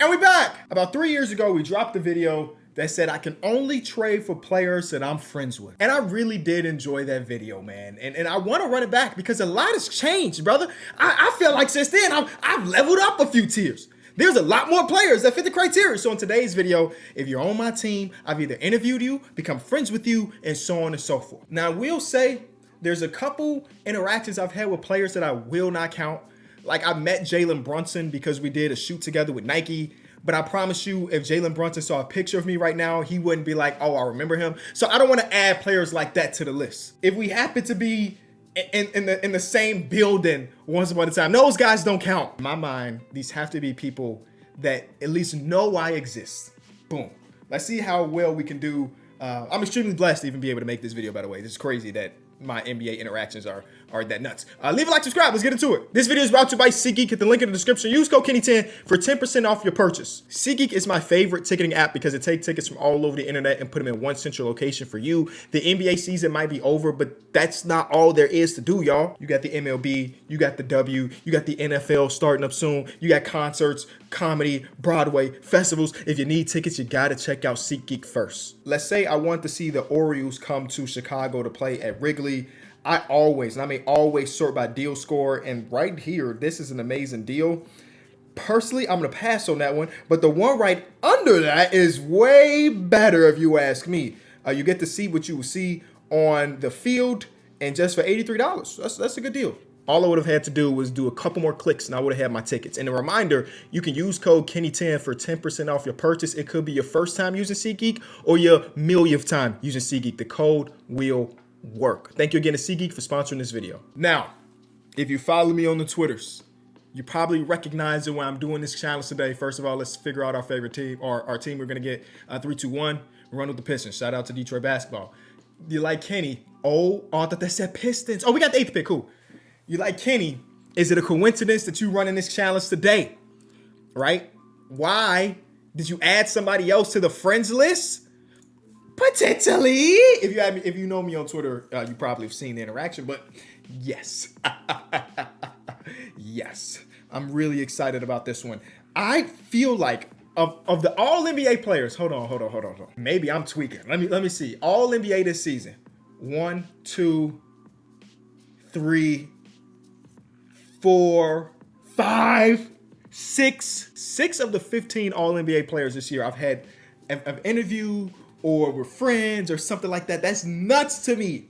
And we back. About 3 years ago, we dropped a video that said I can only trade for players that I'm friends with. And I really did enjoy that video, man. And I want to run it back because a lot has changed, brother. I feel like since then, I've leveled up a few tiers. There's a lot more players that fit the criteria. So in today's video, if you're on my team, I've either interviewed you, become friends with you, and so on and so forth. Now, I will say there's a couple interactions I've had with players that I will not count. Like I met Jalen Brunson because we did a shoot together with Nike. But I promise you, if Jalen Brunson saw a picture of me right now, he wouldn't be like, oh, I remember him. So I don't want to add players like that to the list. If we happen to be in the same building once upon a time, those guys don't count. In my mind, these have to be people that at least know I exist. Boom. Let's see how well we can do. I'm extremely blessed to even be able to make this video, by the way. This is crazy that my NBA interactions are that nuts. Leave a like, subscribe, let's get into it. This video is brought to you by SeatGeek. Hit the link in the description. Use code Kenny10 for 10% off your purchase. SeatGeek is my favorite ticketing app because it takes tickets from all over the internet and put them in one central location for you. The NBA season might be over, but that's not all there is to do, y'all. You got the MLB, you got the W, you got the NFL starting up soon. You got concerts, comedy, Broadway, festivals. If you need tickets, you gotta check out SeatGeek first. Let's say I want to see the Orioles come to Chicago to play at Wrigley. I always, and I mean always, sort by deal score. And right here, this is an amazing deal. Personally, I'm going to pass on that one. But the one right under that is way better if you ask me. You get to see what you will see on the field and just for $83. That's a good deal. All I would have had to do was do a couple more clicks and I would have had my tickets. And a reminder, you can use code Kenny10 for 10% off your purchase. It could be your first time using SeatGeek or your millionth time using SeatGeek. The code will work. Thank you again to SeatGeek for sponsoring this video. Now, if you follow me on the Twitters, you probably recognize it when I'm doing this challenge today. First of all, let's figure out our favorite team or our team we're going to get. 3, 2, 1, run with the Pistons. Shout out to Detroit basketball. You like Kenny? Oh, I thought that said Pistons. Oh, we got the 8th pick. Cool. You like Kenny? Is it a coincidence that you running this challenge today? Right? Why did you add somebody else to the friends list? Potentially. If you know me on Twitter, you probably have seen the interaction, but yes. Yes. I'm really excited about this one. I feel like of the all NBA players, hold on. Maybe I'm tweaking. Let me see. All NBA this season. 1, 2, 3, 4, 5, 6. 6 of the 15 all NBA players this year I've interviewed or we're friends or something like that. That's nuts to me.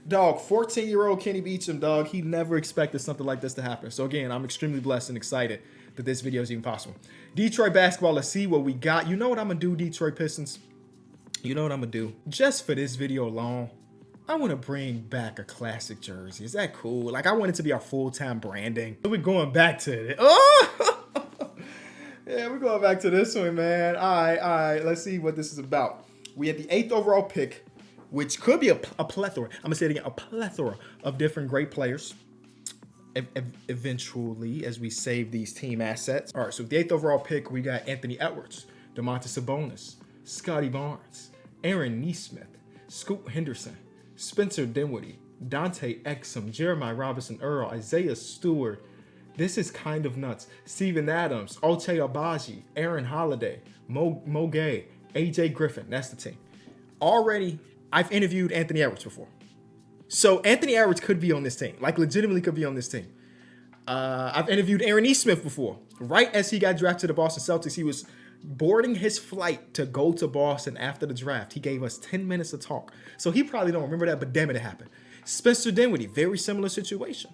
Dog, 14-year-old Kenny Beecham, dog, he never expected something like this to happen. So again, I'm extremely blessed and excited that this video is even possible. Detroit basketball, let's see what we got. You know what I'm going to do, Detroit Pistons? You know what I'm going to do? Just for this video alone, I want to bring back a classic jersey. Is that cool? Like, I want it to be our full-time branding. We're going back to it. Oh! Yeah, we're going back to this one, man. All right. Let's see what this is about. We had the 8th overall pick, which could be a plethora. I'm going to say it again, a plethora of different great players. Eventually, as we save these team assets. All right, so with the 8th overall pick, we got Anthony Edwards, Domantas Sabonis, Scotty Barnes, Aaron Nesmith, Scoot Henderson, Spencer Dinwiddie, Dante Exum, Jeremiah Robinson-Earl, Isaiah Stewart. This is kind of nuts. Steven Adams, Ochai Agbaji, Aaron Holiday, Mo Gay, AJ Griffin. That's the team. Already, I've interviewed Anthony Edwards before. So Anthony Edwards could be on this team. Like, legitimately could be on this team. I've interviewed Aaron Nesmith before. Right as he got drafted to the Boston Celtics, he was boarding his flight to go to Boston after the draft. He gave us 10 minutes to talk. So he probably don't remember that, but damn it happened. Spencer Dinwiddie, very similar situation.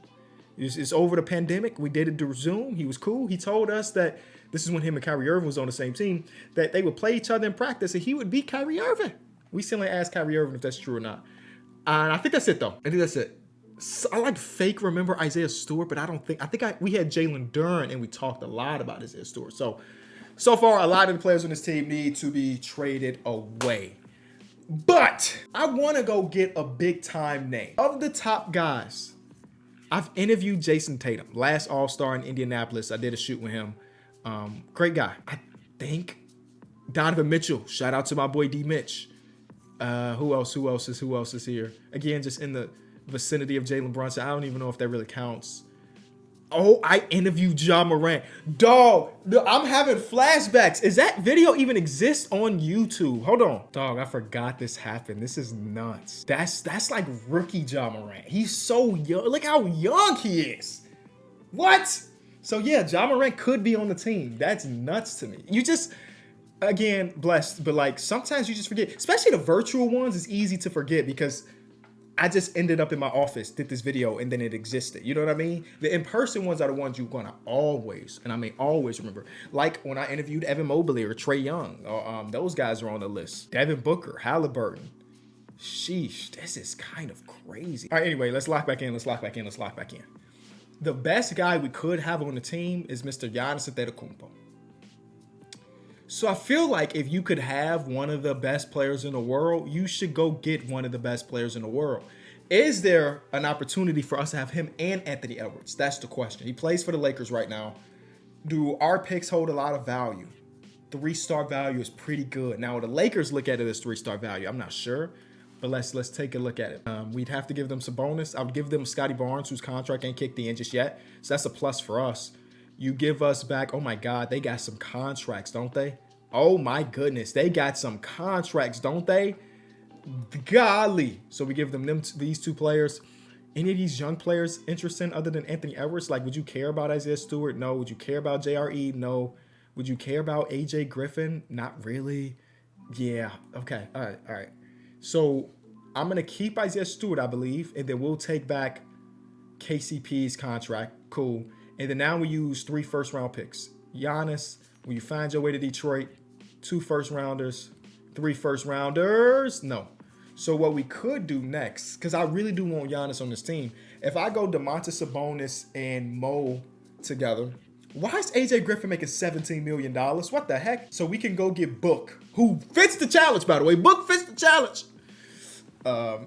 It's over the pandemic. We did it through Zoom. He was cool. He told us that this is when him and Kyrie Irving was on the same team, that they would play each other in practice and he would beat Kyrie Irving. We still ain't asked Kyrie Irving if that's true or not. And I think that's it, though. I think that's it. So I like fake remember Isaiah Stewart, but we had Jalen Duren and we talked a lot about Isaiah Stewart. So far, a lot of the players on this team need to be traded away. But I want to go get a big time name. Of the top guys, I've interviewed Jason Tatum, last All-Star in Indianapolis. I did a shoot with him. Great guy. I think Donovan Mitchell. Shout out to my boy D Mitch. Who else is here? Again, just in the vicinity of Jalen Brunson. I don't even know if that really counts. Oh, I interviewed John Morant. Dog, I'm having flashbacks. Is that video even exist on YouTube? Hold on. Dog, I forgot this happened. This is nuts. That's like rookie John Morant. He's so young. Look how young he is. What? So yeah, John Morant could be on the team. That's nuts to me. You just, again, blessed, but like sometimes you just forget, especially the virtual ones. It's easy to forget because I just ended up in my office, did this video, and then it existed. You know what I mean? The in-person ones are the ones you're gonna always, and I mean always remember. Like when I interviewed Evan Mobley or Trae Young, or those guys are on the list. Devin Booker, Halliburton. Sheesh, this is kind of crazy. All right, anyway, let's lock back in. The best guy we could have on the team is Mr. Giannis Antetokounmpo. So I feel like if you could have one of the best players in the world, you should go get one of the best players in the world. Is there an opportunity for us to have him and Anthony Edwards? That's the question. He plays for the Lakers right now. Do our picks hold a lot of value? 3-star value is pretty good. Now, the Lakers look at it as 3-star value. I'm not sure, but let's take a look at it. We'd have to give them some bonus. I would give them Scotty Barnes, whose contract ain't kicked in just yet. So that's a plus for us. You give us back, oh my God, they got some contracts, don't they? Oh my goodness, they got some contracts, don't they? Golly. So we give them these two players. Any of these young players interesting other than Anthony Edwards? Like, would you care about Isaiah Stewart? No. Would you care about JRE? No. Would you care about AJ Griffin? Not really. Yeah. Okay. All right. So I'm going to keep Isaiah Stewart, I believe, and then we'll take back KCP's contract. Cool. And then now we use 3 first-round picks. Giannis, when you find your way to Detroit, 2 first-rounders, 3 first-rounders. No. So what we could do next, because I really do want Giannis on this team, if I go Domantas Sabonis and Mo together, why is AJ Griffin making $17 million? What the heck? So we can go get Book, who fits the challenge, by the way. Book fits the challenge.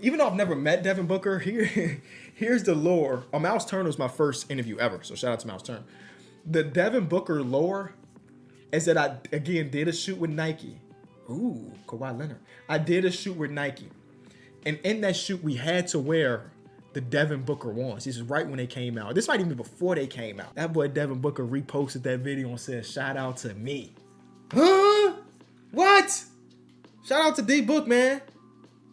Even though I've never met Devin Booker, here's the lore. Oh, Miles Turner was my first interview ever, so shout out to Miles Turner. The Devin Booker lore is that I, again, did a shoot with Nike. Ooh, Kawhi Leonard. I did a shoot with Nike. And in that shoot, we had to wear the Devin Booker ones. This is right when they came out. This might even be before they came out. That boy Devin Booker reposted that video and said, shout out to me. Huh? What? Shout out to D-Book, man.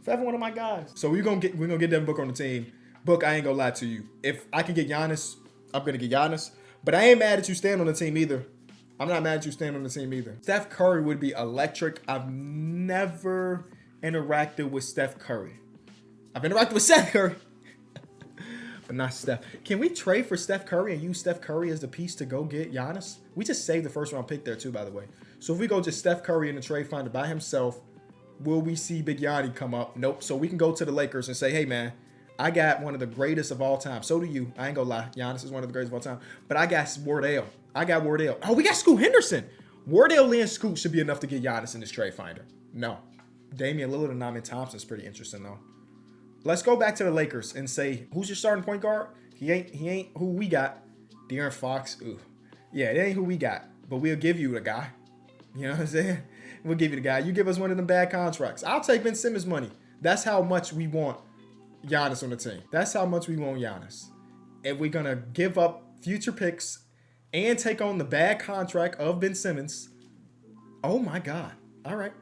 Forever one of my guys. So we're gonna get Devin Booker on the team. Book, I ain't gonna lie to you. If I can get Giannis, I'm gonna get Giannis. But I ain't mad at you staying on the team either. I'm not mad at you staying on the team either. Steph Curry would be electric. I've never interacted with Steph Curry. I've interacted with Seth Curry, but not Steph. Can we trade for Steph Curry and use Steph Curry as the piece to go get Giannis? We just saved the first round pick there too, by the way. So if we go just Steph Curry in the trade finder by himself, will we see Big Yanni come up? Nope. So we can go to the Lakers and say, hey, man, I got one of the greatest of all time. So do you. I ain't gonna lie. Giannis is one of the greatest of all time. But I got Wardell. Oh, we got Scoot Henderson. Wardell and Scoot should be enough to get Giannis in this trade finder. No. Damian Lillard and Amen Thompson is pretty interesting, though. Let's go back to the Lakers and say, who's your starting point guard? He ain't who we got. De'Aaron Fox. Ooh. Yeah, it ain't who we got. But we'll give you the guy. You know what I'm saying? We'll give you the guy. You give us one of them bad contracts. I'll take Ben Simmons' money. That's how much we want Giannis on the team. That's how much we want Giannis. If we're going to give up future picks and take on the bad contract of Ben Simmons, oh my God. All right.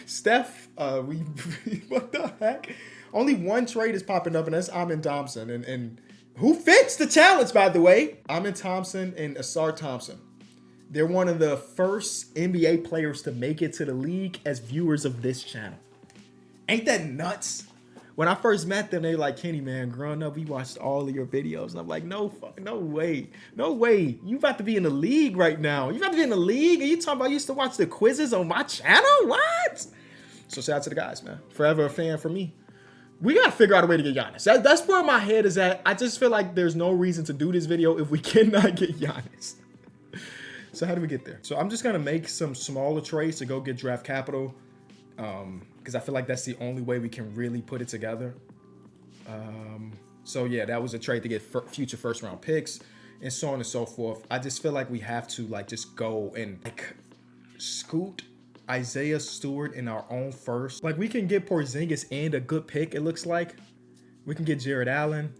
Steph, what the heck? Only one trade is popping up, and that's Amen Thompson. And who fits the challenge, by the way? Amen Thompson and Asar Thompson. They're one of the first NBA players to make it to the league as viewers of this channel. Ain't that nuts? When I first met them, they were like, Kenny, man, growing up, we watched all of your videos. And I'm like, no way. You about to be in the league right now. You about to be in the league? And you talking about you used to watch the quizzes on my channel? What? So shout out to the guys, man. Forever a fan for me. We got to figure out a way to get Giannis. That's where my head is at. I just feel like there's no reason to do this video if we cannot get Giannis. So how do we get there? So I'm just going to make some smaller trades to go get draft capital. Because I feel like that's the only way we can really put it together. So yeah, that was a trade to get future first round picks and so on and so forth. I just feel like we have to like just go and like scoot Isaiah Stewart in our own first. Like we can get Porzingis and a good pick. It looks like we can get Jared Allen.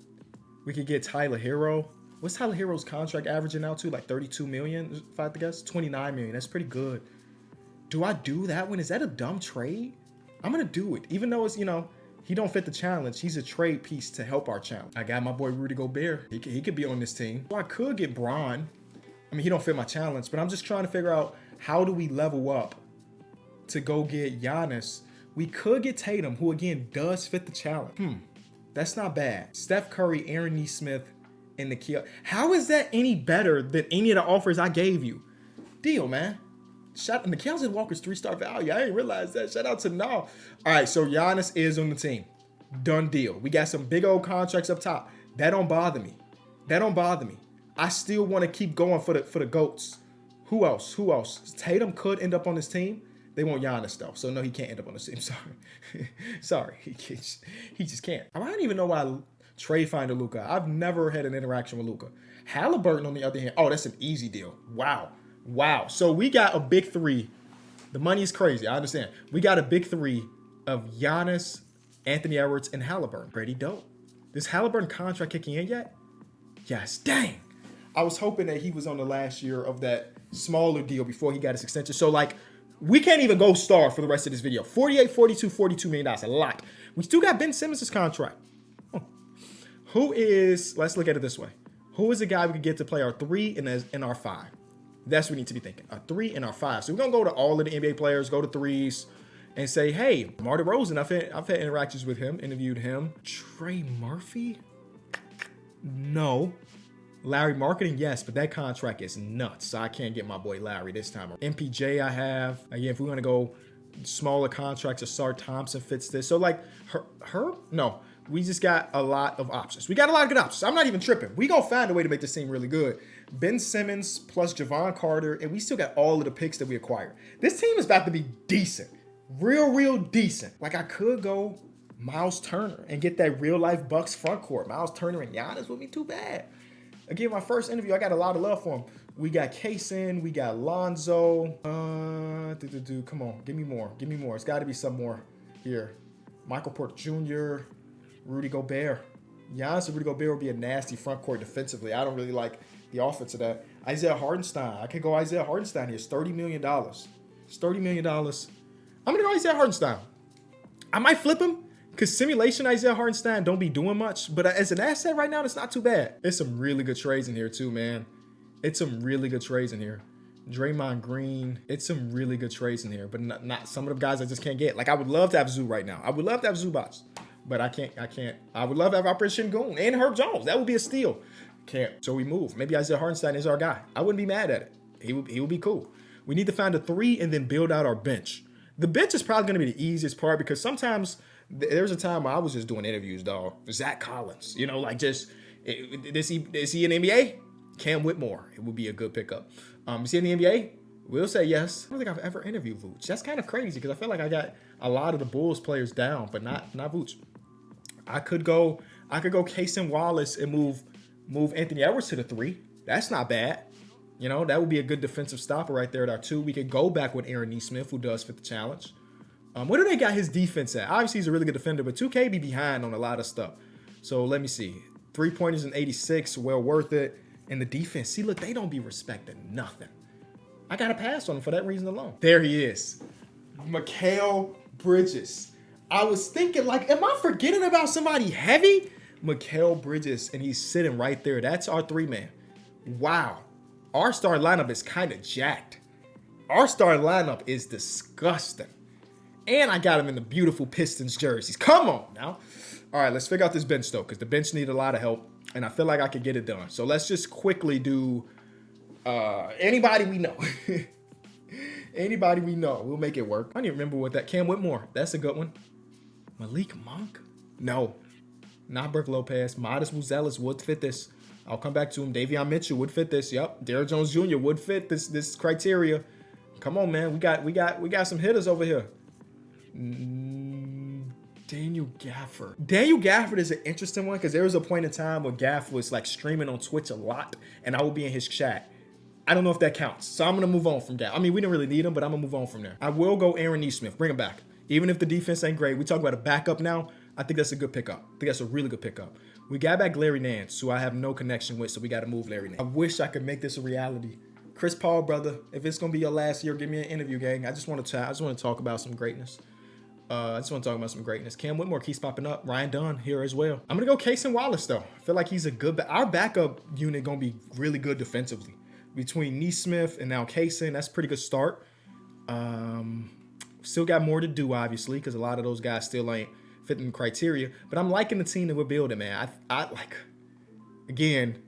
We could get Tyler Hero. What's Tyler Hero's contract averaging now to? Like 32 million, if I had to guess? 29 million. That's pretty good. Do I do that one? Is that a dumb trade? I'm going to do it. Even though it's, he don't fit the challenge. He's a trade piece to help our challenge. I got my boy Rudy Gobert. He could be on this team. So I could get Bron. I mean, he don't fit my challenge, but I'm just trying to figure out how do we level up to go get Giannis. We could get Tatum, who again does fit the challenge. That's not bad. Steph Curry, Aaron Nesmith, and Nikhil. How is that any better than any of the offers I gave you? Deal, man. Nikhil Walker's 3-star value. I didn't realize that. Shout out to Nall. All right, so Giannis is on the team. Done deal. We got some big old contracts up top. That don't bother me. That don't bother me. I still want to keep going for the GOATs. Who else? Who else? Tatum could end up on this team. They want Giannis though, so no, he can't end up on this team. Sorry, sorry, he just can't. I don't even know why Trey find Luka. I've never had an interaction with Luka. Halliburton, on the other hand, oh, that's an easy deal. Wow. So we got a big three. The money is crazy. I understand. We got a big three of Giannis, Anthony Edwards, and Halliburton. Pretty dope. This Halliburton contract kicking in yet? Yes. Dang. I was hoping that he was on the last year of that smaller deal before he got his extension. So like, we can't even go star for the rest of this video. 48, 42, $42 million. A lot. We still got Ben Simmons' contract. Who is, let's look at it this way. Who is the guy we could get to play our 3 and our 5? That's what we need to be thinking. A 3 and our 5. So we're going to go to all of the NBA players, go to 3s, and say, hey, Marty Rosen, I've had interactions with him, interviewed him. Trey Murphy? No. Larry Marketing, yes, but that contract is nuts. So I can't get my boy Larry this time. MPJ I have. Again, if we're going to go smaller contracts, Asar Thompson fits this. So like her? No. We just got a lot of options. We got a lot of good options. I'm not even tripping. We gonna find a way to make this team really good. Ben Simmons plus Javon Carter, and we still got all of the picks that we acquired. This team is about to be decent. Real decent. Like I could go Miles Turner and get that real life Bucks front court. Miles Turner and Giannis would be too bad. Again, my first interview, I got a lot of love for him. We got Kaysen, we got Lonzo. Come on, give me more. It's got to be some more here. Michael Porter Jr., Rudy Gobert. Giannis and Rudy Gobert would be a nasty front court defensively. I don't really like the offense of that. Isaiah Hartenstein. I could go Isaiah Hartenstein here. It's $30 million. It's $30 million. I'm going to go Isaiah Hartenstein. I might flip him because simulation Isaiah Hartenstein don't be doing much. But as an asset right now, it's not too bad. There's some really good trades in here too, man. It's some really good trades in here. Draymond Green. It's some really good trades in here. But not some of the guys I just can't get. Like I would love to have Zoo right now. I would love to have Zubats. But I can't. I would love to have Operation Goon and Herb Jones. That would be a steal. Can't. So we move. Maybe Isaiah Hartenstein is our guy. I wouldn't be mad at it. He would be cool. We need to find a 3 and then build out our bench. The bench is probably going to be the easiest part because sometimes there's a time where I was just doing interviews, dog. Zach Collins, like just, is he in the NBA? Cam Whitmore. It would be a good pickup. Is he in the NBA? We'll say yes. I don't think I've ever interviewed Vooch. That's kind of crazy because I feel like I got a lot of the Bulls players down, but not Vooch. I could go Kaysen Wallace and move Anthony Edwards to the 3. That's not bad. That would be a good defensive stopper right there at our 2. We could go back with Aaron Nesmith, who does fit the challenge. What do they got his defense at? Obviously, he's a really good defender, but 2K be behind on a lot of stuff. So let me see. 3-pointers in 86, well worth it. And the defense, see, look, they don't be respecting nothing. I got to pass on him for that reason alone. There he is. Mikal Bridges. I was thinking, like, am I forgetting about somebody heavy? Mikal Bridges, and he's sitting right there. That's our 3-man. Wow. Our starting lineup is kind of jacked. Our starting lineup is disgusting. And I got him in the beautiful Pistons jerseys. Come on now. All right, let's figure out this bench, though, because the bench needs a lot of help, and I feel like I could get it done. So let's just quickly do anybody we know. Anybody we know. We'll make it work. I don't even remember what that. Cam Whitmore. That's a good one. Malik Monk? No. Not Brook Lopez. Modest Muzelis would fit this. I'll come back to him. Davion Mitchell would fit this. Yep. Derrick Jones Jr. would fit this criteria. Come on, man. We got some hitters over here. Daniel Gafford. Daniel Gafford is an interesting one because there was a point in time where Gaff was like streaming on Twitch a lot, and I would be in his chat. I don't know if that counts, so I'm gonna move on from Gaff. I mean, we didn't really need him, but I'm gonna move on from there. I will go Aaron Nesmith. Bring him back. Even if the defense ain't great, we talk about a backup now. I think that's a good pickup. I think that's a really good pickup. We got back Larry Nance, who I have no connection with, so we got to move Larry Nance. I wish I could make this a reality. Chris Paul, brother, if it's gonna be your last year, give me an interview, gang. I just want to talk about some greatness. Cam Whitmore keeps popping up. Ryan Dunn here as well. I'm gonna go Casey Wallace though. I feel like he's a good. Our backup unit gonna be really good defensively. Between Neesmith and now Casey, that's a pretty good start. Still got more to do, obviously, because a lot of those guys still ain't fitting the criteria. But I'm liking the team that we're building, man. I like. Again,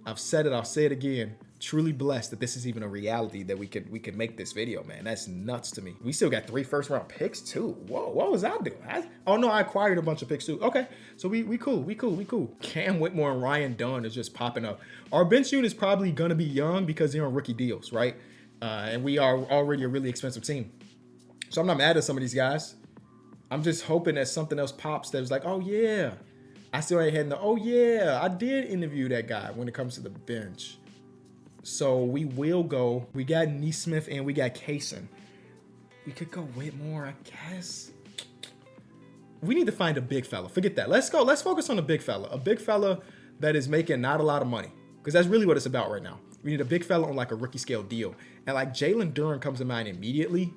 I've said it. I'll say it again. Truly blessed that this is even a reality that we could make this video, man. That's nuts to me. We still got 3 first-round picks too. Whoa, what was I doing? Oh no, I acquired a bunch of picks too. Okay, so we cool. Cam Whitmore and Ryan Dunn is just popping up. Our bench unit is probably gonna be young because they're on rookie deals, right? And we are already a really expensive team. So I'm not mad at some of these guys. I'm just hoping that something else pops that was like, oh yeah, I still ain't had oh yeah, I did interview that guy when it comes to the bench. So we will go. We got Neesmith and we got Kaysen. We could go Whitmore, I guess. We need to find a big fella. Forget that. Let's go. Let's focus on a big fella. A big fella that is making not a lot of money. Because that's really what it's about right now. We need a big fella on like a rookie scale deal. And like Jalen Duren comes to mind immediately,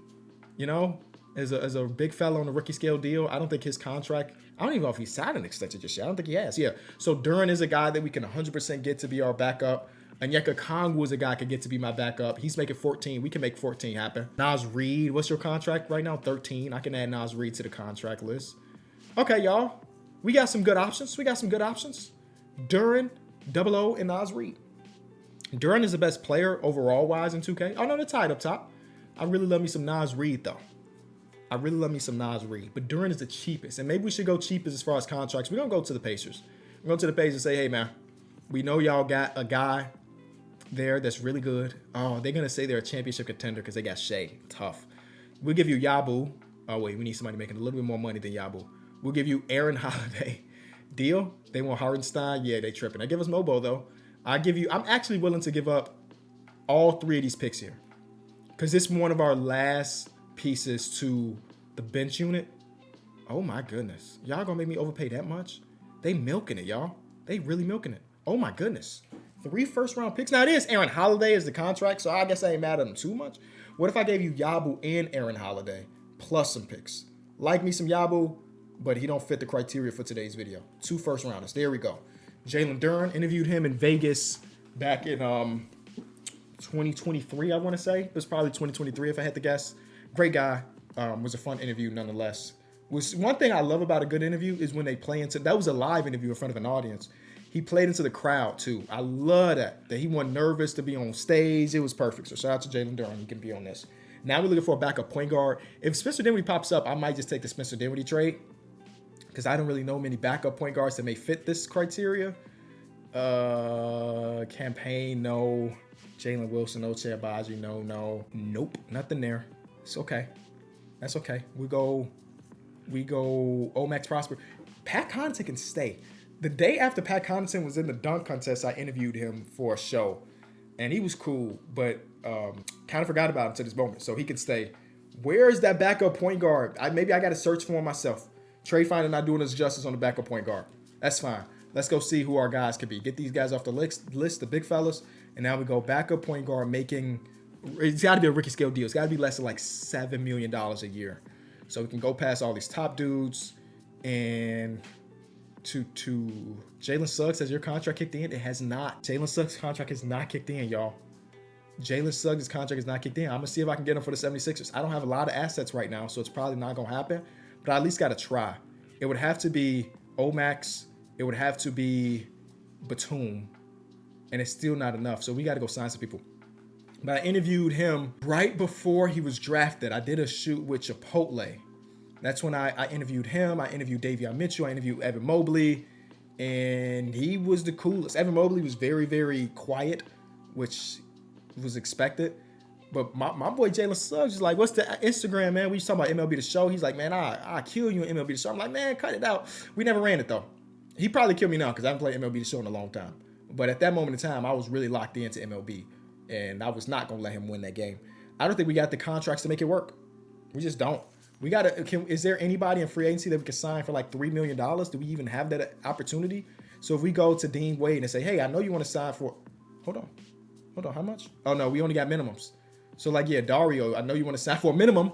you know, as a big fella on a rookie scale deal. I don't think his contract, I don't even know if he signed an extension just yet. I don't think he has. Yeah. So Duren is a guy that we can 100% get to be our backup. Onyeka Kongwu is a guy I could get to be my backup. He's making 14. We can make 14 happen. Naz Reid, what's your contract right now? 13. I can add Naz Reid to the contract list. Okay, y'all. We got some good options. Duren, Double O, and Naz Reid. Duren is the best player overall wise in 2K. Oh no, they're tied up top. I really love me some Naz Reid though. But Duren is the cheapest. And maybe we should go cheapest as far as contracts. We're gonna go to the Pacers. We're going to the Pacers and say, hey man, we know y'all got a guy there that's really good. Oh, they're gonna say they're a championship contender because they got Shea. Tough. We'll give you Yabu. Oh wait, we need somebody making a little bit more money than Yabu. We'll give you Aaron Holiday. Deal? They want Hardenstein? Yeah, they tripping. They give us Mobo though. I'm actually willing to give up all 3 of these picks here. Because it's one of our last pieces to the bench unit. Oh my goodness. Y'all gonna make me overpay that much? They milking it, y'all. They really milking it. Oh my goodness. 3 first-round picks. Now it is Aaron Holiday is the contract, so I guess I ain't mad at him too much. What if I gave you Yabu and Aaron Holiday plus some picks? Like me some Yabu, but he don't fit the criteria for today's video. 2 first-rounders. There we go. Jalen Duren, interviewed him in Vegas back in 2023, I want to say. It was probably 2023 if I had to guess. Great guy. Was a fun interview nonetheless. One thing I love about a good interview is when they play into, that was a live interview in front of an audience. He played into the crowd too. I love that he wasn't nervous to be on stage. It was perfect. So shout out to Jalen Duren. He can be on this. Now we're looking for a backup point guard. If Spencer Dinwiddie pops up, I might just take the Spencer Dinwiddie trade because I don't really know many backup point guards that may fit this criteria. Campaign, no. Jalen Wilson, no. Chebaji, no. Nope, nothing there. It's okay. That's okay. We go Omax Prosper. Pat Connaughton can stay. The day after Pat Connaughton was in the dunk contest, I interviewed him for a show, and he was cool, but kind of forgot about him to this moment, so he can stay. Where is that backup point guard? Maybe I got to search for him myself. Trade Finder not doing us justice on the backup point guard. That's fine. Let's go see who our guys could be. Get these guys off the list, the big fellas, and now we go backup point guard making. It's got to be a rookie scale deal. It's got to be less than like $7 million a year, so we can go past all these top dudes and. To Jalen Suggs, has your contract kicked in? It has not. Jalen Suggs' contract has not kicked in, y'all. Jalen Suggs' contract is not kicked in. I'm going to see if I can get him for the 76ers. I don't have a lot of assets right now, so it's probably not going to happen. But I at least got to try. It would have to be Omax. It would have to be Batum. And it's still not enough. So we got to go sign some people. But I interviewed him right before he was drafted. I did a shoot with Chipotle. That's when I interviewed him. I interviewed Davion Mitchell. I interviewed Evan Mobley. And he was the coolest. Evan Mobley was very, very quiet, which was expected. But my boy Jalen Suggs is like, what's the Instagram, man? We just talking about MLB The Show. He's like, man, I kill you in MLB The Show. I'm like, man, cut it out. We never ran it, though. He probably killed me now because I haven't played MLB The Show in a long time. But at that moment in time, I was really locked into MLB. And I was not going to let him win that game. I don't think we got the contracts to make it work. We just don't. We got to. Is there anybody in free agency that we can sign for like $3 million? Do we even have that opportunity? So if we go to Dean Wade and say, hey, I know you want to sign for, hold on, how much? Oh no, we only got minimums. So like, yeah, Dario, I know you want to sign for a minimum.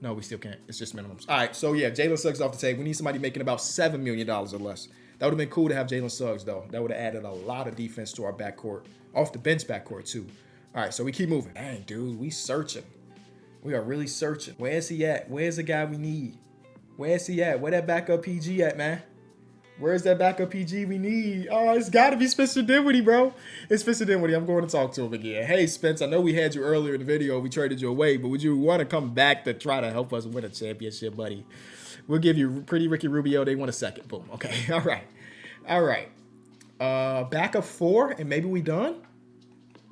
No, we still can't. It's just minimums. All right, so yeah, Jalen Suggs off the table. We need somebody making about $7 million or less. That would have been cool to have Jalen Suggs, though. That would have added a lot of defense to our backcourt. Off the bench backcourt, too. All right, so we keep moving. Dang, dude, we searching. We are really searching. Where's he at? Where's the guy we need? Where's he at? Where that backup PG at, man? Where's that backup PG we need? Oh, it's got to be Spencer Dinwiddie, bro. It's Spencer Dinwiddie. I'm going to talk to him again. Hey, Spence, I know we had you earlier in the video. We traded you away, but would you want to come back to try to help us win a championship, buddy? We'll give you Pretty Ricky Rubio. They want a second. Boom. Okay. All right. All right. Backup 4, and maybe we done?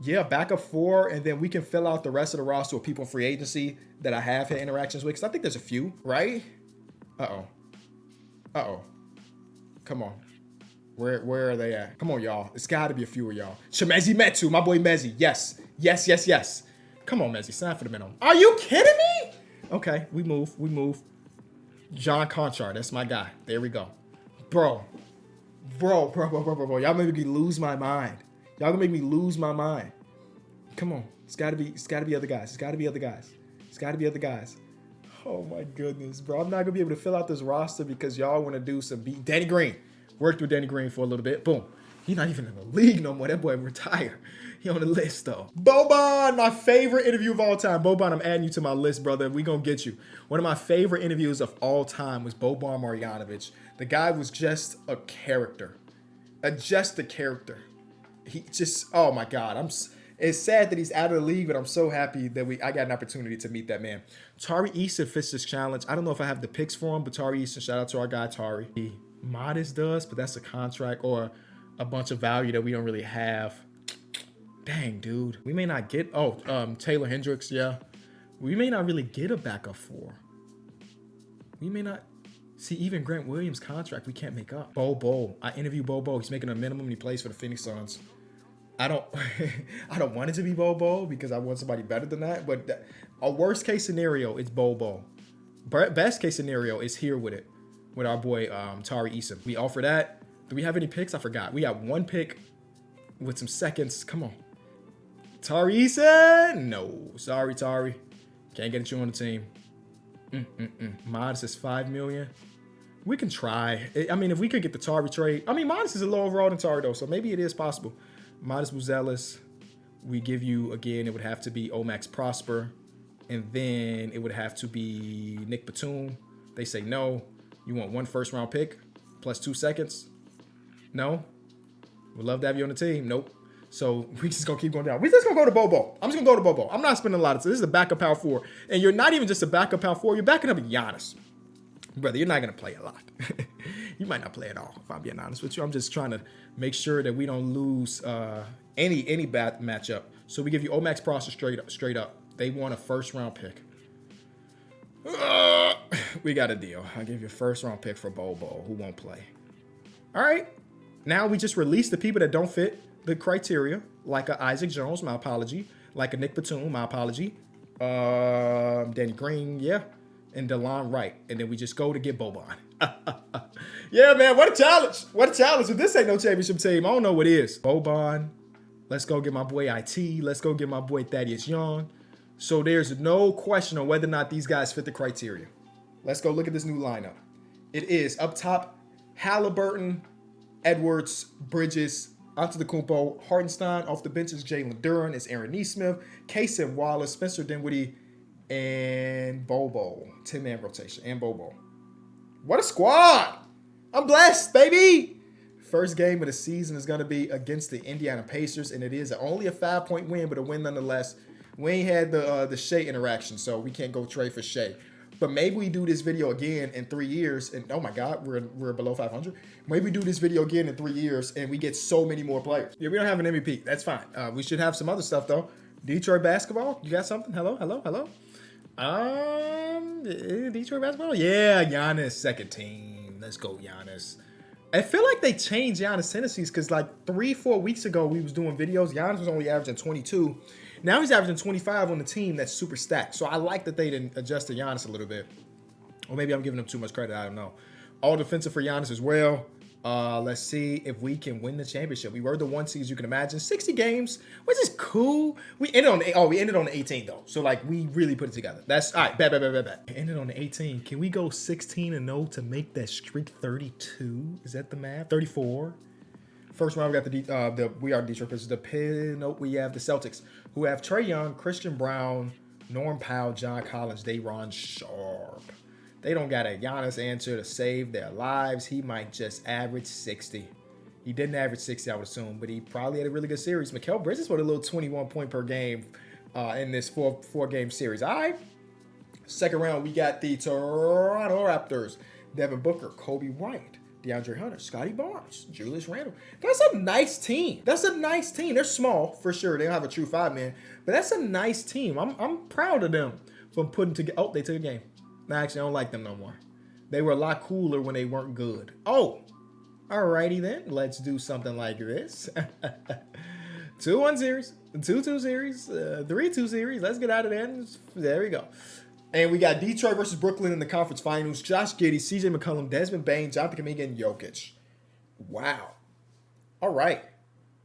Yeah, backup 4, and then we can fill out the rest of the roster with people in free agency that I have had interactions with, because I think there's a few, right? Uh-oh. Uh-oh. Come on. Where are they at? Come on, y'all. It's got to be a few of y'all. Shemezi Metu, my boy Mezzi. Yes. Yes, yes, yes. Come on, Mezzi. Sign for the minimum. Are you kidding me? Okay, we move. We move. John Conchar. That's my guy. There we go. Bro. Y'all make me lose my mind. Y'all gonna make me lose my mind. Come on. It's gotta be other guys. It's gotta be other guys. It's gotta be other guys. Oh my goodness, bro. I'm not gonna be able to fill out this roster because y'all wanna do some beat. Danny Green. Worked with Danny Green for a little bit. Boom. He's not even in the league no more. That boy retired. He on the list though. Boban, my favorite interview of all time. Boban, I'm adding you to my list, brother. We gonna get you. One of my favorite interviews of all time was Boban Marjanovic. The guy was just a character. Just a character. He just, oh my God. It's sad that he's out of the league, but I'm so happy that I got an opportunity to meet that man. Tari Eason fits this challenge. I don't know if I have the picks for him, but Tari Eason, shout out to our guy Tari. Modest does, but that's a contract or a bunch of value that we don't really have. Dang, dude. We may not get, Taylor Hendricks, yeah. We may not really get a backup 4. We may not. See, even Grant Williams' contract, we can't make up. Bo. I interviewed Bo. He's making a minimum and he plays for the Phoenix Suns. I don't want it to be Bo because I want somebody better than that. But a worst case scenario, it's Bo. Best case scenario is here with it, with our boy Tari Eason. We offer that. Do we have any picks? I forgot. We got one pick with some seconds. Come on. Tari Eason? No. Sorry, Tari. Can't get you on the team. Modest is $5 million. We can try. I mean, if we could get the Tari trade. I mean, Modest is a low overall than Tari, though, so maybe it is possible. Modest Buzelis. We give you, again, it would have to be Omax Prosper. And then it would have to be Nick Batum. They say no. You want 1 first-round pick plus 2 seconds? No. We'd love to have you on the team. Nope. So we just gonna keep going down. We just gonna go to Bobo. I'm just gonna go to Bobo. I'm not spending a lot of time. This is a backup power 4. And you're not even just a backup power 4. You're backing up Giannis. Brother, you're not gonna play a lot. You might not play at all, if I'm being honest with you. I'm just trying to make sure that we don't lose any bad matchup. So we give you Omax Prosser straight up. They want a first-round pick. We got a deal. I'll give you a first-round pick for Bobo, who won't play. All right. Now we just release the people that don't fit the criteria, like a Isaac Jones, my apology. Like a Nick Batum, my apology. Danny Green, yeah. And DeLon Wright. And then we just go to get Boban. Yeah, man, what a challenge. What a challenge. If this ain't no championship team, I don't know what is. Boban. Let's go get my boy IT. Let's go get my boy Thaddeus Young. So there's no question on whether or not these guys fit the criteria. Let's go look at this new lineup. It is up top, Halliburton, Edwards, Bridges, Antetokounmpo, Hartenstein. Off the bench is Jalen Duren. It's Aaron Nesmith, Cason Wallace, Spencer Dinwiddie, and Bobo. 10-man rotation. And Bobo. What a squad! I'm blessed, baby! First game of the season is going to be against the Indiana Pacers, and it is only a 5-point win, but a win nonetheless. We ain't had the Shea interaction, so we can't go trade for Shea. But maybe we do this video again in 3 years, and oh my God, we're below 500. Maybe we do this video again in 3 years, and we get so many more players. Yeah, we don't have an MVP. That's fine. We should have some other stuff though. Detroit basketball. You got something? Hello. Detroit basketball. Yeah, Giannis second team. Let's go, Giannis. I feel like they changed Giannis' tendencies because like 3-4 weeks ago we was doing videos. Giannis was only averaging 22. Now he's averaging 25 on the team that's super stacked. So I like that they didn't adjust to Giannis a little bit. Or maybe I'm giving him too much credit. I don't know. All defensive for Giannis as well. Let's see if we can win the championship. We were the 1 seeds, you can imagine. 60 games, which is cool. We ended on the 18 though. So like we really put it together. That's all right. Bet. Ended on the 18. Can we go 16-0 to make that streak 32? Is that the math? 34. First round, we got the Detroit Pistons. The pin. Nope, we have the Celtics, who have Trae Young, Christian Brown, Norm Powell, John Collins, Day'Ron Sharp. They don't got a Giannis answer to save their lives. He might just average 60. He didn't average 60, I would assume, but he probably had a really good series. Mikal Bridges with a little 21 point per game in this four-game series. All right. Second round, we got the Toronto Raptors. Devin Booker, Kobe White, DeAndre Hunter, Scotty Barnes, Julius Randle. That's a nice team. They're small, for sure. They don't have a true five-man, but that's a nice team. I'm proud of them for putting together. Oh, they took a game. Actually, I don't like them no more. They were a lot cooler when they weren't good. Oh, alrighty then. Let's do something like this. 2-1 series, 2-2 series, 3-2 series. Let's get out of there. There we go. And we got Detroit versus Brooklyn in the conference finals. Josh Giddey, CJ McCollum, Desmond Bane, Jonathan Kuminga, and Jokic. Wow. All right.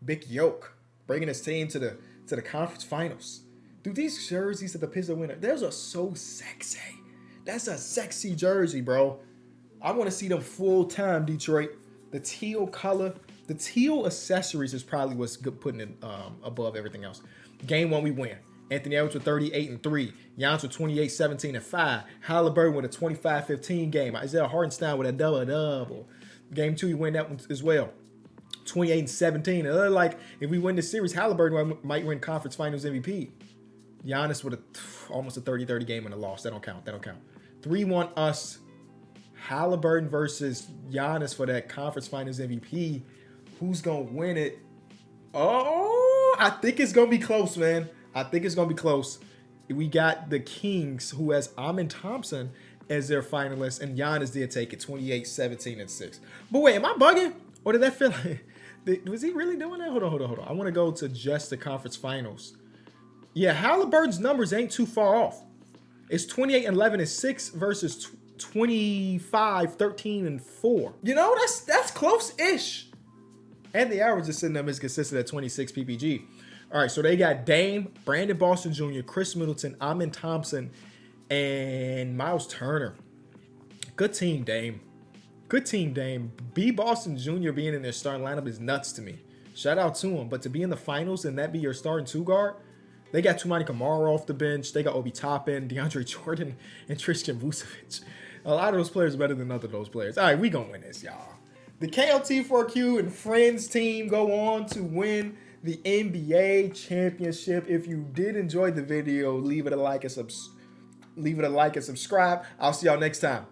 Big Yoke bringing his team to the conference finals. Dude, these jerseys that the Pistons winner, those are so sexy. That's a sexy jersey, bro. I want to see them full time, Detroit. The teal color, the teal accessories is probably what's good, putting it above everything else. Game 1, we win. Anthony Edwards with 38-3. Giannis with 28-17-5. Halliburton with a 25-15 game. Isaiah Hartenstein with a double-double. Game 2, we win that one as well. 28-17. And like, if we win this series, Halliburton might win conference finals MVP. Giannis with almost a 30-30 game in a loss. That don't count. 3-1 us. Halliburton versus Giannis for that conference finals MVP. Who's going to win it? Oh, I think it's going to be close, man. I think it's going to be close. We got the Kings, who has Amin Thompson as their finalist, and Giannis did take it 28-17-6. But wait, am I bugging? Or did that feel like... Was he really doing that? Hold on. I want to go to just the conference finals. Yeah, Halliburton's numbers ain't too far off. It's 28-11-6 versus 25-13-4. You know, that's close-ish. And the average is sitting up as consistent at 26 PPG. All right, so they got Dame, Brandon Boston Jr., Chris Middleton, Amin Thompson, and Miles Turner. Good team, Dame. B. Boston Jr. being in their starting lineup is nuts to me. Shout out to him. But to be in the finals and that be your starting two guard, they got Tumani Kamara off the bench. They got Obi Toppin, DeAndre Jordan, and Tristan Vucevic. A lot of those players are better than other of those players. All right, we gonna win this, y'all. The KLT4Q and Friends team go on to win the NBA championship. If you did enjoy the video, leave it a like and subscribe. I'll see y'all next time.